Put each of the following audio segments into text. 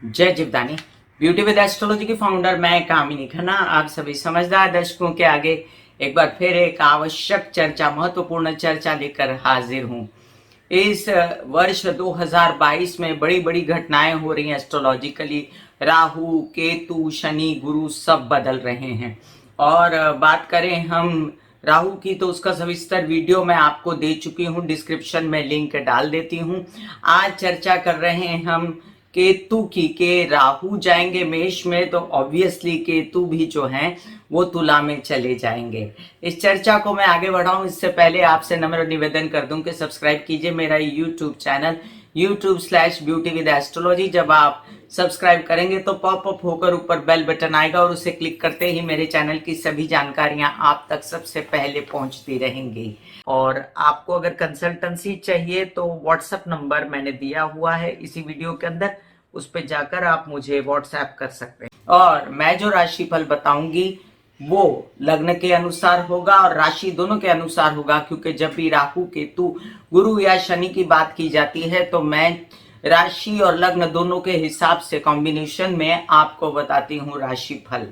जय Jivdani. Beauty with astrology की founder मैं कामिनी खन्ना आप सभी समझदार दर्शकों के आगे एक बार फिर एक आवश्यक चर्चा, महत्वपूर्ण चर्चा लेकर हाजिर हूं। इस वर्ष 2022 में बड़ी बड़ी घटनाएं हो रही हैं एस्ट्रोलॉजिकली। राहु, केतु, शनि, गुरु सब बदल रहे हैं। और बात करें हम राहु की तो उसका सविस्तर वीडियो मैं आपको दे चुकी हूं, डिस्क्रिप्शन में लिंक डाल देती हूं। आज चर्चा कर रहे हैं हम केतु की के राहु जाएंगे मेष में तो ऑब्वियसली केतु भी जो हैं वो तुला में चले जाएंगे। इस चर्चा को मैं आगे बढ़ाऊं इससे पहले आपसे नम्र निवेदन कर दूं कि सब्सक्राइब कीजिए मेरा YouTube channel YouTube/beauty with astrology। जब आप सब्सक्राइब करेंगे तो पॉपअप होकर ऊपर बेल बटन आएगा और उसे क्लिक करते ही मेरे चैनल की सभी जानकारियां आप तक सबसे पहले पहुंचती रहेंगी। और आपको अगर कंसल्टेंसी चाहिए तो व्हाट्सएप नंबर मैंने दिया हुआ है इसी वीडियो के अंदर, उस पर जाकर आप मुझे व्हाट्सएप कर सकते हैं। और मैं जो राशिफल बताऊंगी वो लग्न के अनुसार होगा और राशि दोनों के अनुसार होगा, क्योंकि जब भी राहु, केतु, गुरु या शनि की बात की जाती है तो मैं राशि और लग्न दोनों के हिसाब से कॉम्बिनेशन में आपको बताती हूँ राशिफल।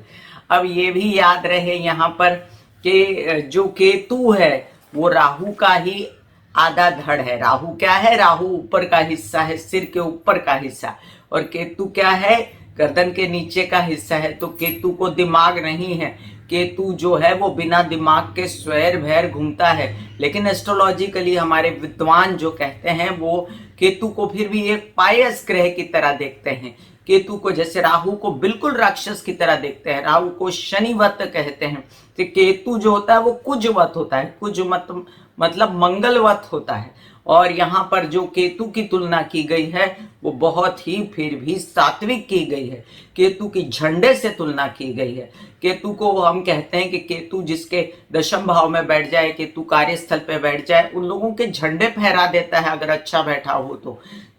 अब ये भी याद रहे यहाँ पर कि जो केतु है वो राहु का ही आधा धड़ है। राहु क्या है? राहु ऊपर का हिस्सा है, सिर के ऊपर का हिस्सा, और केतु क्या है? गर्दन के नीचे का हिस्सा है। तो केतु को दिमाग नहीं है, केतु जो है वो बिना दिमाग के स्वैर भैर घूमता है। लेकिन एस्ट्रोलॉजिकली हमारे विद्वान जो कहते हैं वो केतु को फिर भी एक पायस ग्रह की तरह देखते हैं। केतु को, जैसे राहु को बिल्कुल राक्षस की तरह देखते हैं, राहु को शनिवत कहते हैं, तो केतु जो होता है वो कुजवत होता है। कुज मतलब मंगलवत होता है। और यहाँ पर जो केतु की तुलना की गई है वो बहुत ही फिर भी सात्विक की गई है। केतु की झंडे से तुलना की गई है। केतु को हम कहते हैं कि केतु जिसके दशम भाव में बैठ जाए, केतु कार्यस्थल पे बैठ जाए, उन लोगों के झंडे फहरा देता है अगर अच्छा बैठा हो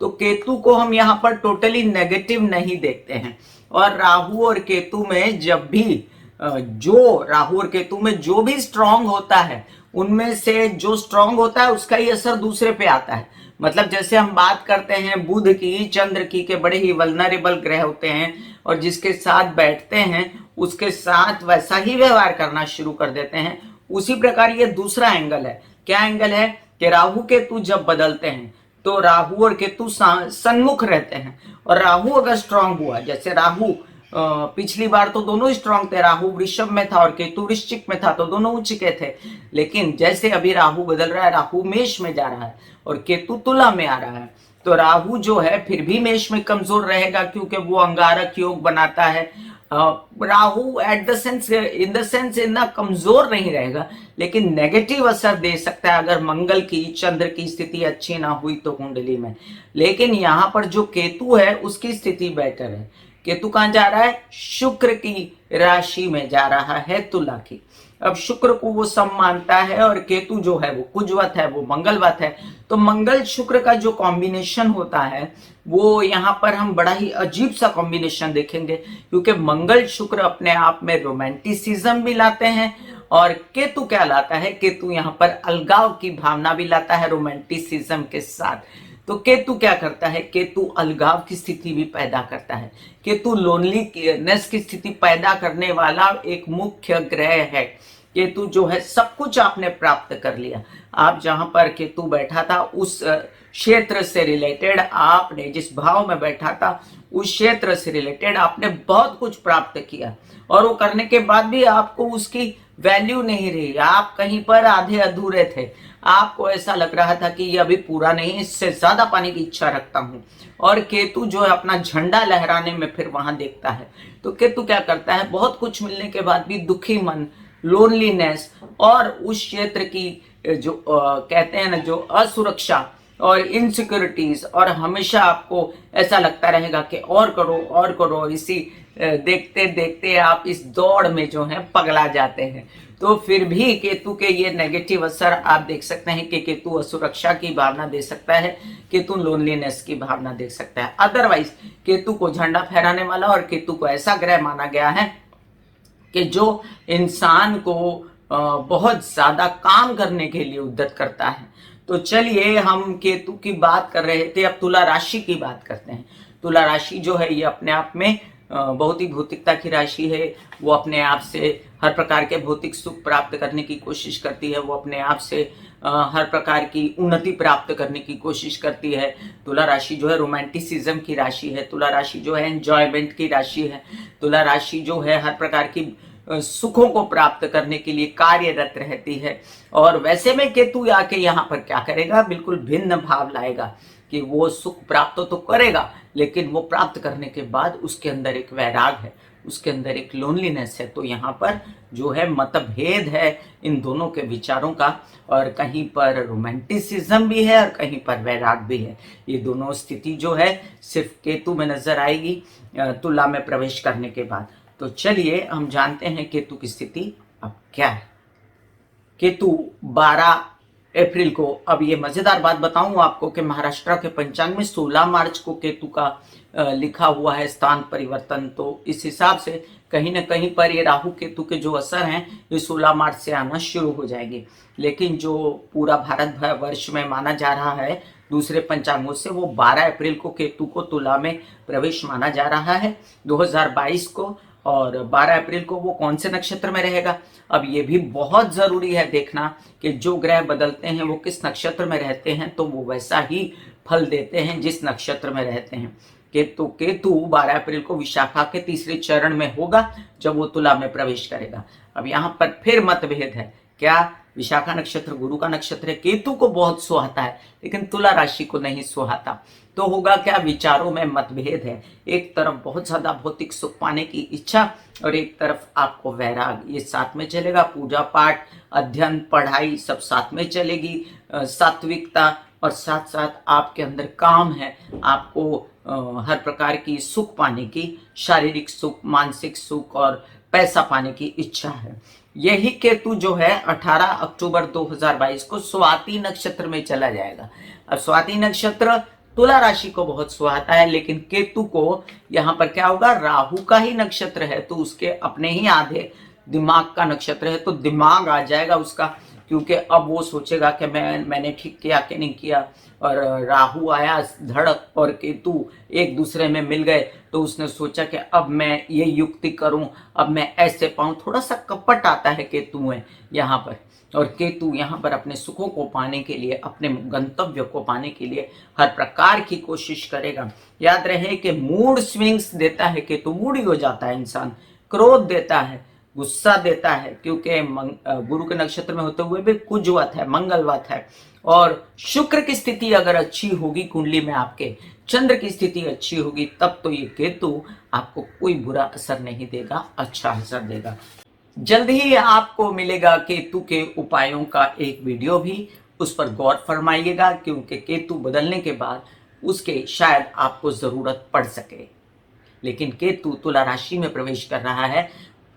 तो केतु को हम यहाँ पर टोटली नेगेटिव नहीं देखते हैं। और राहु और केतु में जब भी राहु और केतु में जो भी स्ट्रांग होता है उनमें से जो स्ट्रांग होता है उसका ही असर दूसरे पे आता है। मतलब जैसे हम बात करते हैं बुध की, चंद्र की, के बड़े ही वल्नरेबल ग्रह होते हैं और जिसके साथ बैठते हैं उसके साथ वैसा ही व्यवहार करना शुरू कर देते हैं। उसी प्रकार ये दूसरा एंगल है। क्या एंगल है? कि राहु केतु जब बदलते हैं तो राहु और केतु सन्मुख रहते हैं। और राहु अगर स्ट्रांग हुआ, जैसे राहु पिछली बार तो दोनों स्ट्रांग थे, राहु वृषभ में था और केतु वृश्चिक में था, तो दोनों उच्च के थे। लेकिन जैसे अभी राहु बदल रहा है, राहु मेष में जा रहा है और केतु तुला में आ रहा है, तो राहु जो है फिर भी मेष में कमजोर रहेगा क्योंकि वो अंगारक योग बनाता है। राहु इन द सेंस इतना कमजोर नहीं रहेगा, लेकिन नेगेटिव असर दे सकता है अगर मंगल की, चंद्र की स्थिति अच्छी ना हुई तो कुंडली में। लेकिन यहाँ पर जो केतु है उसकी स्थिति बेटर है। केतु कहां जा रहा है? शुक्र की राशि में जा रहा है, तुला की। अब शुक्र को वो सम मानता है और केतु जो है वो कुजवत है, वो मंगलवत है। तो मंगल शुक्र का जो कॉम्बिनेशन होता है वो यहाँ पर हम बड़ा ही अजीब सा कॉम्बिनेशन देखेंगे, क्योंकि मंगल शुक्र अपने आप में रोमांटिसिज्म भी लाते हैं और केतु क्या लाता है? केतु यहाँ पर अलगाव की भावना भी लाता है रोमांटिसिज्म के साथ। तो केतु क्या करता है? केतु अलगाव की स्थिति भी पैदा करता है। केतु लोनलीनेस की स्थिति पैदा करने वाला एक मुख्य ग्रह है। केतु जो है सब कुछ आपने प्राप्त कर लिया। आप जहां पर केतु बैठा था उस क्षेत्र से रिलेटेड, आपने जिस भाव में बैठा था उस क्षेत्र से रिलेटेड आपने बहुत कुछ प्राप्त किया, और वो करने के बाद भी आपको उसकी वैल्यू नहीं रही। आप कहीं पर आधे अधूरे थे, आपको ऐसा लग रहा था कि ये अभी पूरा नहीं, इससे ज्यादा पाने की इच्छा रखता हूं। और केतु जो है अपना झंडा लहराने में फिर वहां देखता है। तो केतु क्या करता है? बहुत कुछ मिलने के बाद भी दुखी मन, लोनलीनेस और उस क्षेत्र की जो कहते हैं ना, जो असुरक्षा और इनसिक्योरिटीज, और हमेशा आपको ऐसा लगता रहेगा कि और करो और करो। इसी देखते देखते आप इस दौड़ में जो है पगला जाते हैं। तो फिर भी केतु के ये नेगेटिव असर आप देख सकते हैं कि केतु असुरक्षा की भावना दे सकता है, केतु लोनलीनेस की भावना दे सकता है। अदरवाइज केतु को झंडा फहराने वाला और केतु को ऐसा ग्रह माना गया है कि जो इंसान को बहुत ज्यादा काम करने के लिए उद्यत करता है। तो चलिए, हम केतु की बात कर रहे थे, अब तुला राशि की बात करते हैं। तुला राशि जो है ये अपने आप में बहुत ही भौतिकता की राशि है। वो अपने आप से हर प्रकार के भौतिक सुख प्राप्त करने की कोशिश करती है। वो अपने आप से हर प्रकार की उन्नति प्राप्त करने की कोशिश करती है। तुला राशि जो है रोमांटिसिज्म की राशि है। तुला राशि जो है एंजॉयमेंट की राशि है। तुला राशि जो है हर प्रकार की सुखों को प्राप्त करने के लिए कार्यरत रहती है। और वैसे में केतु आके यहाँ पर क्या करेगा, बिल्कुल भिन्न भाव लाएगा कि वो सुख प्राप्त तो करेगा, लेकिन वो प्राप्त करने के बाद उसके अंदर एक वैराग है, उसके अंदर एक लोनलीनेस है। तो यहाँ पर जो है मतभेद है इन दोनों के विचारों का, और कहीं पर रोमांटिसिज्म भी है और कहीं पर वैराग भी है। ये दोनों स्थिति जो है सिर्फ केतु में नजर आएगी तुला में प्रवेश करने के बाद। तो चलिए हम जानते हैं केतु की स्थिति अब क्या है। केतु 12 अप्रैल को, अब ये मजेदार बात बताऊं आपको कि महाराष्ट्र के पंचांग में 16 मार्च को केतु का लिखा हुआ है स्थान परिवर्तन। तो इस हिसाब से कहीं ना कहीं पर ये राहु केतु के जो असर हैं ये 16 मार्च से आना शुरू हो जाएंगे। लेकिन जो पूरा भारत वर्ष में माना जा रहा है दूसरे पंचांगों से, वो 12 अप्रैल को केतु को तुला में प्रवेश माना जा रहा है 2022 को। और 12 अप्रैल को वो कौन से नक्षत्र में रहेगा, अब ये भी बहुत जरूरी है देखना कि जो ग्रह बदलते हैं वो किस नक्षत्र में रहते हैं, तो वो वैसा ही फल देते हैं जिस नक्षत्र में रहते हैं। केतु 12 अप्रैल को विशाखा के तीसरे चरण में होगा जब वो तुला में प्रवेश करेगा। अब यहाँ पर फिर मतभेद है, क्या विशाखा नक्षत्र गुरु का नक्षत्र है, केतु को बहुत सुहाता है लेकिन तुला राशि को नहीं सुहाता। तो होगा क्या, विचारों में मतभेद है। एक तरफ बहुत ज्यादा भौतिक सुख पाने की इच्छा और एक तरफ आपको वैराग, ये साथ में चलेगा। पूजा पाठ, अध्ययन, पढ़ाई सब साथ में चलेगी, सात्विकता, और साथ साथ आपके अंदर काम है, आपको हर प्रकार की सुख पाने की, शारीरिक सुख, मानसिक सुख और पैसा पाने की इच्छा है। यही केतु जो है 18 अक्टूबर 2022 को स्वाति नक्षत्र में चला जाएगा। अब स्वाति नक्षत्र तुला राशि को बहुत सुहाता है, लेकिन केतु को यहाँ पर क्या होगा, राहु का ही नक्षत्र है तो उसके अपने ही आधे दिमाग का नक्षत्र है, तो दिमाग आ जाएगा उसका, क्योंकि अब वो सोचेगा कि मैंने ठीक किया कि नहीं किया। और राहु आया धड़क और केतु एक दूसरे में मिल गए, तो उसने सोचा कि अब मैं ये युक्ति करूं, अब मैं ऐसे पाऊं। थोड़ा सा कपट आता है केतु में यहाँ पर, और केतु यहाँ पर अपने सुखों को पाने के लिए, अपने गंतव्य को पाने के लिए हर प्रकार की कोशिश करेगा। याद रहे कि मूड स्विंग्स देता है केतु, मूडी हो जाता है इंसान, क्रोध देता है, गुस्सा देता है, क्योंकि गुरु के नक्षत्र में होते हुए भी कुजवत है, मंगलवत है। और शुक्र की स्थिति अगर अच्छी होगी कुंडली में, आपके चंद्र की स्थिति अच्छी होगी, तब तो ये केतु आपको कोई बुरा असर नहीं देगा, अच्छा असर देगा। जल्द ही आपको मिलेगा केतु के उपायों का एक वीडियो भी, उस पर गौर फरमाइएगा, क्योंकि केतु बदलने के बाद उसके शायद आपको जरूरत पड़ सके। लेकिन केतु तुला राशि में प्रवेश कर रहा है,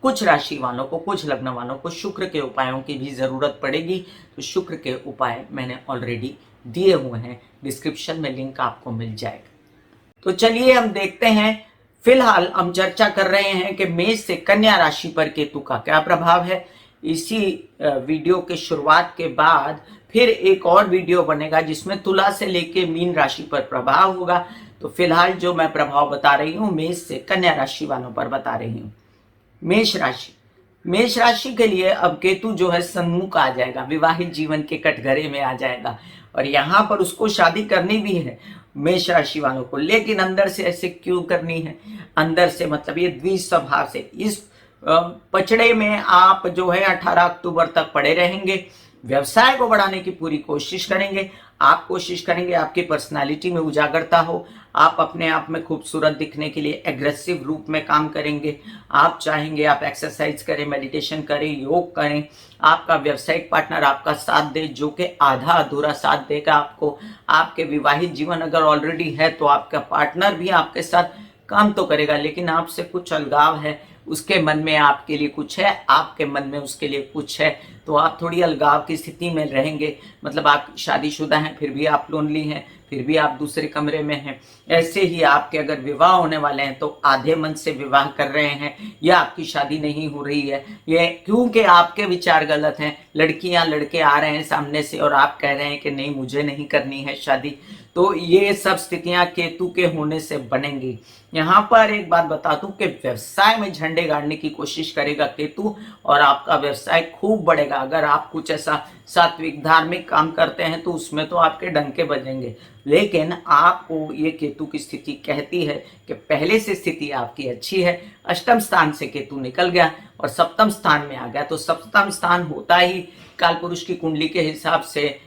कुछ राशि वालों को, कुछ लग्न वालों को शुक्र के उपायों की भी जरूरत पड़ेगी। तो शुक्र के उपाय मैंने ऑलरेडी दिए हुए हैं, डिस्क्रिप्शन में लिंक आपको मिल जाएगा। तो चलिए हम देखते हैं। फिलहाल हम चर्चा कर रहे हैं कि मेष से कन्या राशि पर केतु का क्या प्रभाव है। इसी वीडियो के शुरुआत के बाद फिर एक और वीडियो बनेगा जिसमें तुला से लेके मीन राशि पर प्रभाव होगा। तो फिलहाल जो मैं प्रभाव बता रही हूँ मेष से कन्या राशि वालों पर बता रही हूँ। मेष राशि के लिए अब केतु जो है सन्मुख आ जाएगा, विवाहित जीवन के कटघरे में आ जाएगा, और यहाँ पर उसको शादी करनी भी है मेष राशि वालों को। लेकिन अंदर से ऐसे क्यों करनी है, अंदर से मतलब ये द्विज स्वभाव से, इस पचड़े में आप जो है 18 अक्टूबर तक पड़े रहेंगे। व्यवसाय को बढ़ाने की पूरी कोशिश करेंगे, आप कोशिश करेंगे आपकी पर्सनालिटी में उजागरता हो, आप अपने आप में खूबसूरत दिखने के लिए एग्रेसिव रूप में काम करेंगे। आप चाहेंगे आप एक्सरसाइज करें, मेडिटेशन करें, योग करें, आपका व्यावसायिक पार्टनर आपका साथ दे, जो कि आधा अधूरा साथ देगा आपको। आपके विवाहित जीवन अगर ऑलरेडी है तो आपका पार्टनर भी आपके साथ काम तो करेगा, लेकिन आपसे कुछ अलगाव है, उसके मन में आपके लिए कुछ है, आपके मन में उसके लिए कुछ है, तो आप थोड़ी अलगाव की स्थिति में रहेंगे। मतलब आप शादीशुदा हैं फिर भी आप लोनली हैं, फिर भी आप दूसरे कमरे में हैं। ऐसे ही आपके अगर विवाह होने वाले हैं तो आधे मन से विवाह कर रहे हैं, या आपकी शादी नहीं हो रही है, ये क्योंकि आपके विचार गलत हैं। लड़कियां लड़के आ रहे हैं सामने से और आप कह रहे हैं कि नहीं मुझे नहीं करनी है शादी, तो ये सब स्थितियां केतु के होने से बनेंगी। यहाँ पर एक बात बता दूं कि व्यवसाय में झंडे गाड़ने की कोशिश करेगा केतु और आपका व्यवसाय खूब बढ़ेगा। अगर आप कुछ ऐसा सात्विक धार्मिक काम करते हैं तो उसमें तो आपके डंके बजेंगे, लेकिन आपको ये केतु की स्थिति कहती है कि पहले से स्थिति आपकी अच्छी है। अष्टम स्थान से केतु निकल गया और सप्तम स्थान में आ गया, तो सप्तम स्थान होता ही काल पुरुष की कुंडली के हिसाब से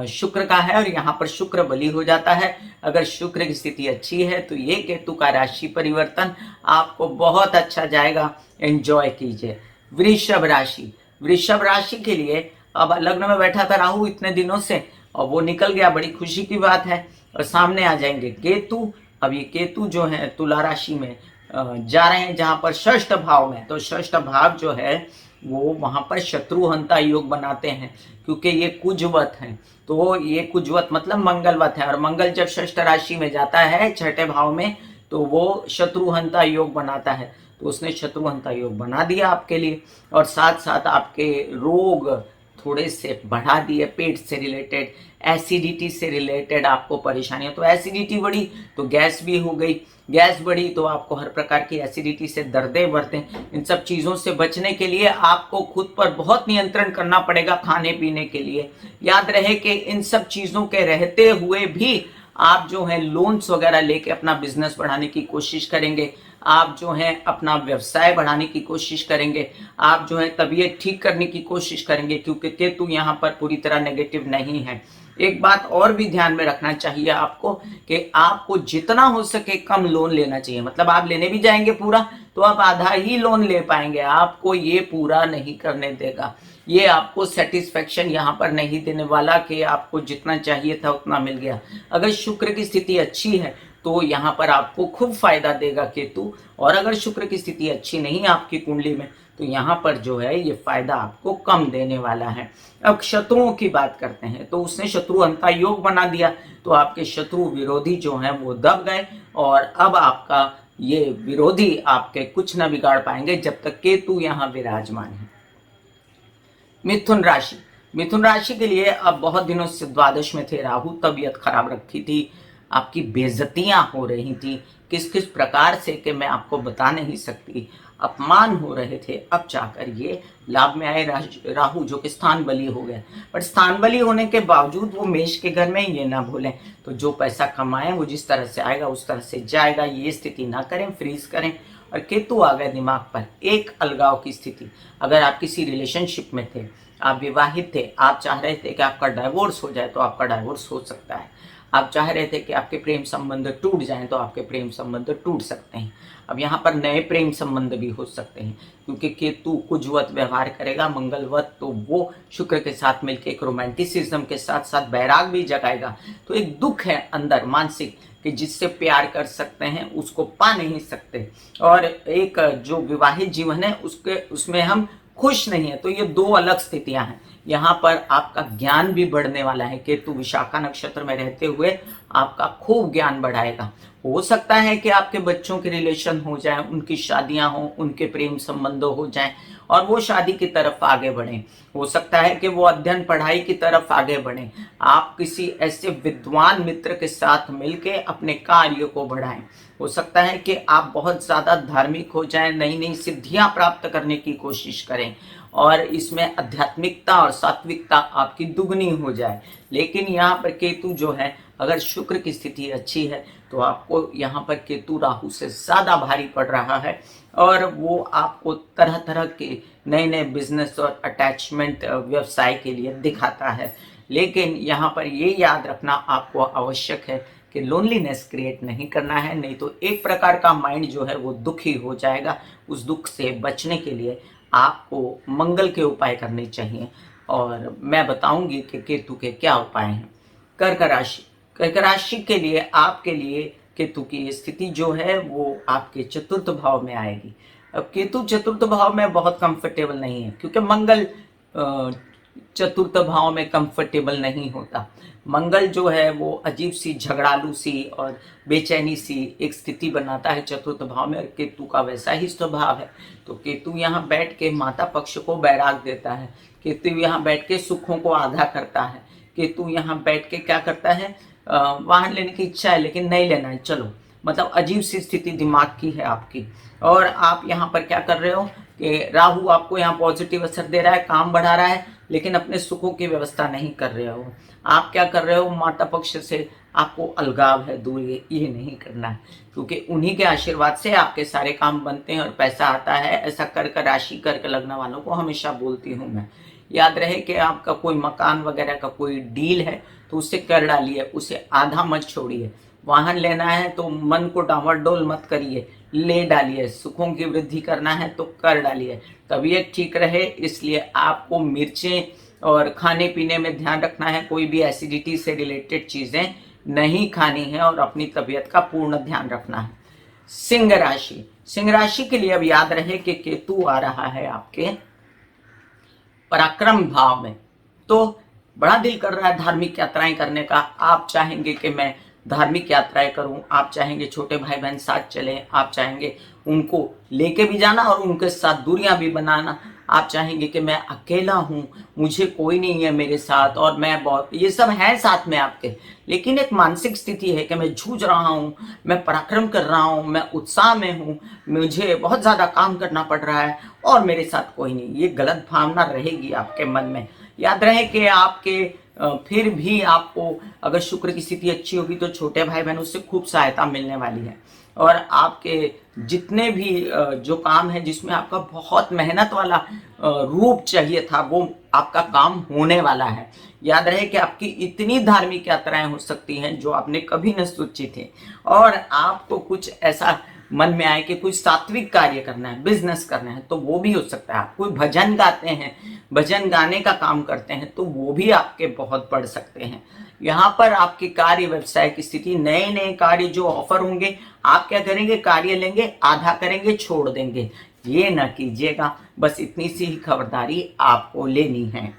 शुक्र का है और यहाँ पर शुक्र बली हो जाता है। अगर शुक्र की स्थिति अच्छी है तो ये केतु का राशि परिवर्तन आपको बहुत अच्छा जाएगा, एंजॉय कीजिए। वृषभ राशि, वृषभ राशि के लिए अब लग्न में बैठा था राहु इतने दिनों से और वो निकल गया, बड़ी खुशी की बात है। और सामने आ जाएंगे केतु। अब ये केतु जो है तुला राशि में जा रहे हैं जहां पर षष्ठ भाव में, तो षष्ठ भाव जो है वो वहां पर शत्रुहंता योग बनाते हैं क्योंकि ये कुजवत है। तो ये कुजवत मतलब मंगलवत है और मंगल जब षष्ठ राशि में जाता है छठे भाव में तो वो शत्रुहंता योग बनाता है। तो उसने शत्रुहंता योग बना दिया आपके लिए और साथ साथ आपके रोग थोड़े से बढ़ा दिए, पेट से रिलेटेड, एसिडिटी से रिलेटेड आपको परेशानियां। तो एसिडिटी बढ़ी तो गैस भी हो गई, गैस बढ़ी तो आपको हर प्रकार की एसिडिटी से दर्दें बढ़ते। इन सब चीज़ों से बचने के लिए आपको खुद पर बहुत नियंत्रण करना पड़ेगा खाने पीने के लिए। याद रहे कि इन सब चीज़ों के रहते हुए भी आप जो है लोन्स वगैरह लेके अपना बिजनेस बढ़ाने की कोशिश करेंगे, आप जो है अपना व्यवसाय बढ़ाने की कोशिश करेंगे, आप जो है तबीयत ठीक करने की कोशिश करेंगे क्योंकि केतु यहाँ पर पूरी तरह नेगेटिव नहीं है। एक बात और भी ध्यान में रखना चाहिए आपको कि आपको जितना हो सके कम लोन लेना चाहिए। मतलब आप लेने भी जाएंगे पूरा तो आप आधा ही लोन ले पाएंगे, आपको ये पूरा नहीं करने देगा। ये आपको सेटिस्फेक्शन यहाँ पर नहीं देने वाला कि आपको जितना चाहिए था उतना मिल गया। अगर शुक्र की स्थिति अच्छी है तो यहाँ पर आपको खूब फायदा देगा केतु, और अगर शुक्र की स्थिति अच्छी नहीं है आपकी कुंडली में तो यहाँ पर जो है ये फायदा आपको कम देने वाला है। अब शत्रुओं की बात करते हैं तो उसने शत्रुहंता योग बना दिया तो आपके शत्रु विरोधी जो हैं वो दब गए और अब आपका ये विरोधी आपके कुछ न बिगाड़ पाएंगे जब तक केतु यहाँ विराजमान है। मिथुन राशि, मिथुन राशि के लिए अब बहुत दिनों से द्वादश में थे राहु, तबीयत खराब रखी थी, आपकी बेइज्जतियां हो रही थी किस किस प्रकार से कि मैं आपको बता नहीं सकती, अपमान हो रहे थे। अब जाकर ये लाभ में आए राहु जो कि स्थान बली हो गए। बट स्थान बली होने के बावजूद वो मेष के घर में, ये ना भूलें, तो जो पैसा कमाएं वो जिस तरह से आएगा उस तरह से जाएगा, ये स्थिति ना करें, फ्रीज करें। और केतु आ गए दिमाग पर, एक अलगाव की स्थिति। अगर आप किसी रिलेशनशिप में थे, आप विवाहित थे, आप चाह रहे थे कि आपका डाइवोर्स हो जाए तो आपका डाइवोर्स हो सकता है। आप चाह रहे थे कि आपके प्रेम संबंध टूट जाएं तो आपके प्रेम संबंध टूट सकते हैं। अब यहाँ पर नए प्रेम संबंध भी हो सकते हैं क्योंकि केतु कुजवत व्यवहार करेगा, मंगलवत, तो वो शुक्र के साथ मिलकर एक रोमांटिसिज्म के साथ साथ बैराग भी जगाएगा। तो एक दुख है अंदर मानसिक कि जिससे प्यार कर सकते हैं उसको पा नहीं सकते, और एक जो विवाहित जीवन है उसमें हम खुश नहीं है। तो ये दो अलग स्थितियां हैं। यहाँ पर आपका ज्ञान भी बढ़ने वाला है, केतु विशाखा नक्षत्र में रहते हुए आपका खूब ज्ञान बढ़ाएगा। हो सकता है कि आपके बच्चों के रिलेशन हो जाए, उनकी शादियां हो, उनके प्रेम संबंध हो जाएं और वो शादी की तरफ आगे बढ़ें। हो सकता है कि वो अध्ययन पढ़ाई की तरफ आगे बढ़ें। आप किसी ऐसे विद्वान मित्र के साथ मिलके अपने कार्य को बढ़ाएं। हो सकता है कि आप बहुत ज्यादा धार्मिक हो जाएं, नई नई सिद्धियां प्राप्त करने की कोशिश करें और इसमें आध्यात्मिकता और सात्विकता आपकी दुगनी हो जाए। लेकिन यहाँ पर केतु जो है, अगर शुक्र की स्थिति अच्छी है तो आपको यहाँ पर केतु राहु से ज्यादा भारी पड़ रहा है और वो आपको तरह तरह के नए नए बिजनेस और अटैचमेंट व्यवसाय के लिए दिखाता है। लेकिन यहाँ पर ये याद रखना आपको आवश्यक है कि लोनलीनेस क्रिएट नहीं करना है, नहीं तो एक प्रकार का माइंड जो है वो दुखी हो जाएगा। उस दुख से बचने के लिए आपको मंगल के उपाय करने चाहिए और मैं बताऊंगी कि केतु के क्या उपाय हैं। कर्क राशि, कर्क राशि के लिए आपके लिए केतु की स्थिति जो है वो आपके चतुर्थ भाव में आएगी। अब केतु चतुर्थ भाव में बहुत कंफर्टेबल नहीं है क्योंकि मंगल चतुर्थ भाव में कंफर्टेबल नहीं होता। मंगल जो है वो अजीब सी, झगड़ालू सी और बेचैनी सी एक स्थिति बनाता है चतुर्थ भाव में, और केतु का वैसा ही स्वभाव है। तो केतु यहाँ बैठ के माता पक्ष को बैराग देता है, केतु यहाँ बैठ के सुखों को आधा करता है, केतु यहाँ बैठ के क्या करता है, वाहन लेने की इच्छा है लेकिन नहीं लेना है, चलो, मतलब अजीब सी स्थिति दिमाग की है आपकी। और आप यहाँ पर क्या कर रहे हो कि राहु आपको यहाँ पॉजिटिव असर दे रहा है, काम बढ़ा रहा है, लेकिन अपने सुखों की व्यवस्था नहीं कर रहे हो। आप क्या कर रहे हो, माता पक्ष से आपको अलगाव है, दूर, ये नहीं करना है, क्योंकि उन्हीं के आशीर्वाद से आपके सारे काम बनते हैं और पैसा आता है। ऐसा कर राशि कर्क लग्न वालों को हमेशा बोलती हूँ मैं। याद रहे कि आपका कोई मकान वगैरह का कोई डील है तो उसे कर डालिए, उसे आधा मत छोड़िए। वाहन लेना है तो मन को डावाडोल मत करिए, ले डालिए। सुखों की वृद्धि करना है तो कर डालिए, तबीयत ठीक रहे। इसलिए आपको मिर्चें और खाने पीने में ध्यान रखना है, कोई भी एसिडिटी से रिलेटेड चीजें नहीं खानी है और अपनी तबीयत का पूर्ण ध्यान रखना है। सिंह राशि, सिंह राशि के लिए अब याद रहे कि केतु आ रहा है आपके पराक्रम भाव में, तो बड़ा दिल कर रहा है धार्मिक यात्राएं करने का। आप चाहेंगे कि मैं धार्मिक यात्राएं करूं, आप चाहेंगे छोटे भाई बहन साथ चलें, आप चाहेंगे उनको लेके भी जाना और उनके साथ दूरियां भी बनाना, आप चाहेंगे कि मैं अकेला हूं, मुझे कोई नहीं है मेरे साथ और मैं बहुत, ये सब है साथ में आपके, लेकिन एक मानसिक स्थिति है कि मैं जूझ रहा हूं, मैं पराक्रम कर रहा हूं, मैं उत्साह में हूं, मुझे बहुत ज्यादा काम करना पड़ रहा है और मेरे साथ कोई नहीं। ये गलत भावना रहेगी आपके मन में। याद रहे कि आपके फिर भी आपको अगर शुक्र की स्थिति अच्छी होगी तो छोटे भाई बहनों से खूब सहायता मिलने वाली है। और आपके जितने भी जो काम है जिसमें आपका बहुत मेहनत वाला रूप चाहिए था, वो आपका काम होने वाला है। याद रहे कि आपकी इतनी धार्मिक यात्राएं हो सकती हैं जो आपने कभी न सोची थी, और आपको कुछ ऐसा मन में आए कि कोई सात्विक कार्य करना है, बिजनेस करना है, तो वो भी हो सकता है। आप कोई भजन गाते हैं, भजन गाने का काम करते हैं, तो वो भी आपके बहुत बढ़ सकते हैं। यहाँ पर आपकी कार्य व्यवसाय की स्थिति, नए नए कार्य जो ऑफर होंगे, आप क्या करेंगे, कार्य लेंगे, आधा करेंगे, छोड़ देंगे, ये ना कीजिएगा। बस इतनी सी ही खबरदारी आपको लेनी है।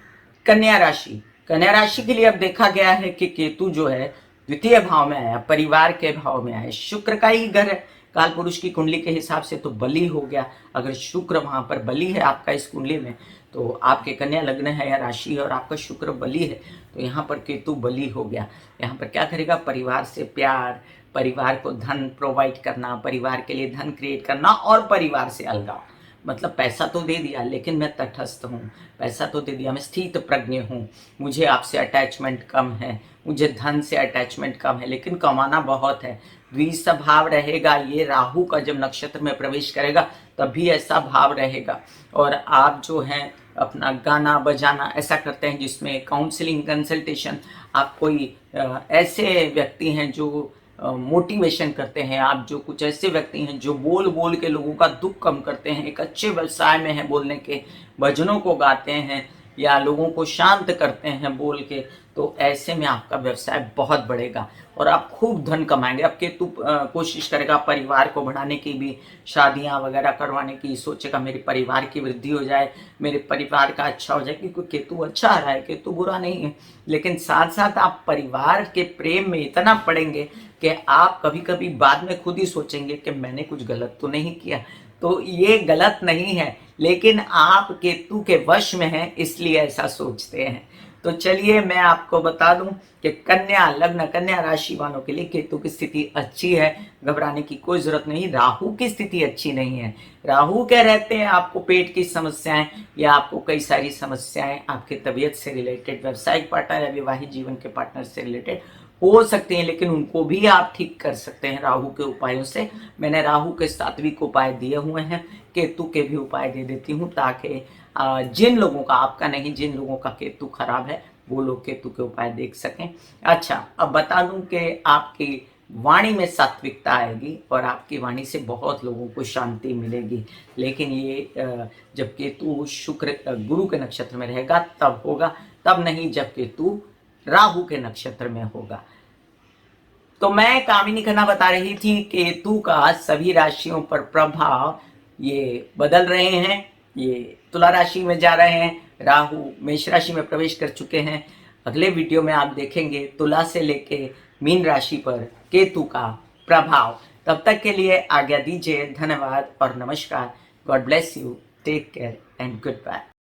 कन्या राशि, कन्या राशि के लिए अब देखा गया है कि केतु जो है द्वितीय भाव में आया, परिवार के भाव में आया, शुक्र का ही घर है। काल पुरुष की कुंडली के हिसाब से तो बली हो गया। अगर शुक्र वहां पर बली है आपका इस कुंडली में, तो आपके कन्या लग्न है या राशि है और आपका शुक्र बली है, तो यहाँ पर केतु बली हो गया। यहाँ पर क्या करेगा, परिवार से प्यार, परिवार को धन प्रोवाइड करना, परिवार के लिए धन क्रिएट करना और परिवार से अलगाव। मतलब पैसा तो दे दिया लेकिन मैं तटस्थ हूँ, पैसा तो दे दिया, मैं स्थित प्रज्ञ हूँ, मुझे आपसे अटैचमेंट कम है, मुझे धन से अटैचमेंट कम है, लेकिन कमाना बहुत है। द्विषा भाव रहेगा। ये राहु का जब नक्षत्र में प्रवेश करेगा तभी ऐसा भाव रहेगा। और आप जो हैं अपना गाना बजाना ऐसा करते हैं जिसमें काउंसलिंग, कंसल्टेशन, आप कोई ऐसे व्यक्ति हैं जो मोटिवेशन करते हैं, आप जो कुछ ऐसे व्यक्ति हैं जो बोल बोल के लोगों का दुख कम करते हैं, एक अच्छे व्यवसाय में है बोलने के, भजनों को गाते हैं या लोगों को शांत करते हैं बोल के, तो ऐसे में आपका व्यवसाय बहुत बढ़ेगा और आप खूब धन कमाएंगे। अब केतु कोशिश करेगा परिवार को बढ़ाने की भी, शादियां वगैरह करवाने की, सोचेगा मेरे परिवार की वृद्धि हो जाए, मेरे परिवार का अच्छा हो जाए, क्योंकि केतु अच्छा आ रहा है, केतु बुरा नहीं है। लेकिन साथ साथ आप परिवार के प्रेम में इतना पड़ेंगे कि आप कभी कभी बाद में खुद ही सोचेंगे कि मैंने कुछ गलत तो नहीं किया। तो ये गलत नहीं है, लेकिन आप केतु के वश में हैं इसलिए ऐसा सोचते हैं। तो चलिए मैं आपको बता दूं कि कन्या लग्न, कन्या राशि वालों के लिए केतु की स्थिति अच्छी है, घबराने की कोई जरूरत नहीं। राहु की स्थिति अच्छी नहीं है। राहु क्या रहते हैं, आपको पेट की समस्याएं या आपको कई सारी समस्याएं आपके तबीयत से रिलेटेड, व्यवसायिक पार्टनर या विवाहित जीवन के पार्टनर से रिलेटेड हो सकते हैं, लेकिन उनको भी आप ठीक कर सकते हैं राहु के उपायों से। मैंने राहु के सात्विक उपाय दिए हुए हैं, केतु के भी उपाय दे देती हूँ, ताकि जिन लोगों का, आपका नहीं, जिन लोगों का केतु खराब है वो लोग केतु के उपाय देख सकें। अच्छा, अब बता दूं कि आपकी वाणी में सात्विकता आएगी और आपकी वाणी से बहुत लोगों को शांति मिलेगी। लेकिन ये जब केतु शुक्र गुरु के नक्षत्र में रहेगा तब होगा, तब नहीं जब केतु राहु के नक्षत्र में होगा। तो मैं कामिनी खन्ना बता रही थी केतु का सभी राशियों पर प्रभाव ये बदल रहे हैं। ये तुला राशि में जा रहे हैं, राहु मेष राशि में प्रवेश कर चुके हैं। अगले वीडियो में आप देखेंगे तुला से लेके मीन राशि पर केतु का प्रभाव। तब तक के लिए आज्ञा दीजिए। धन्यवाद और नमस्कार। God bless you, take care and good bye.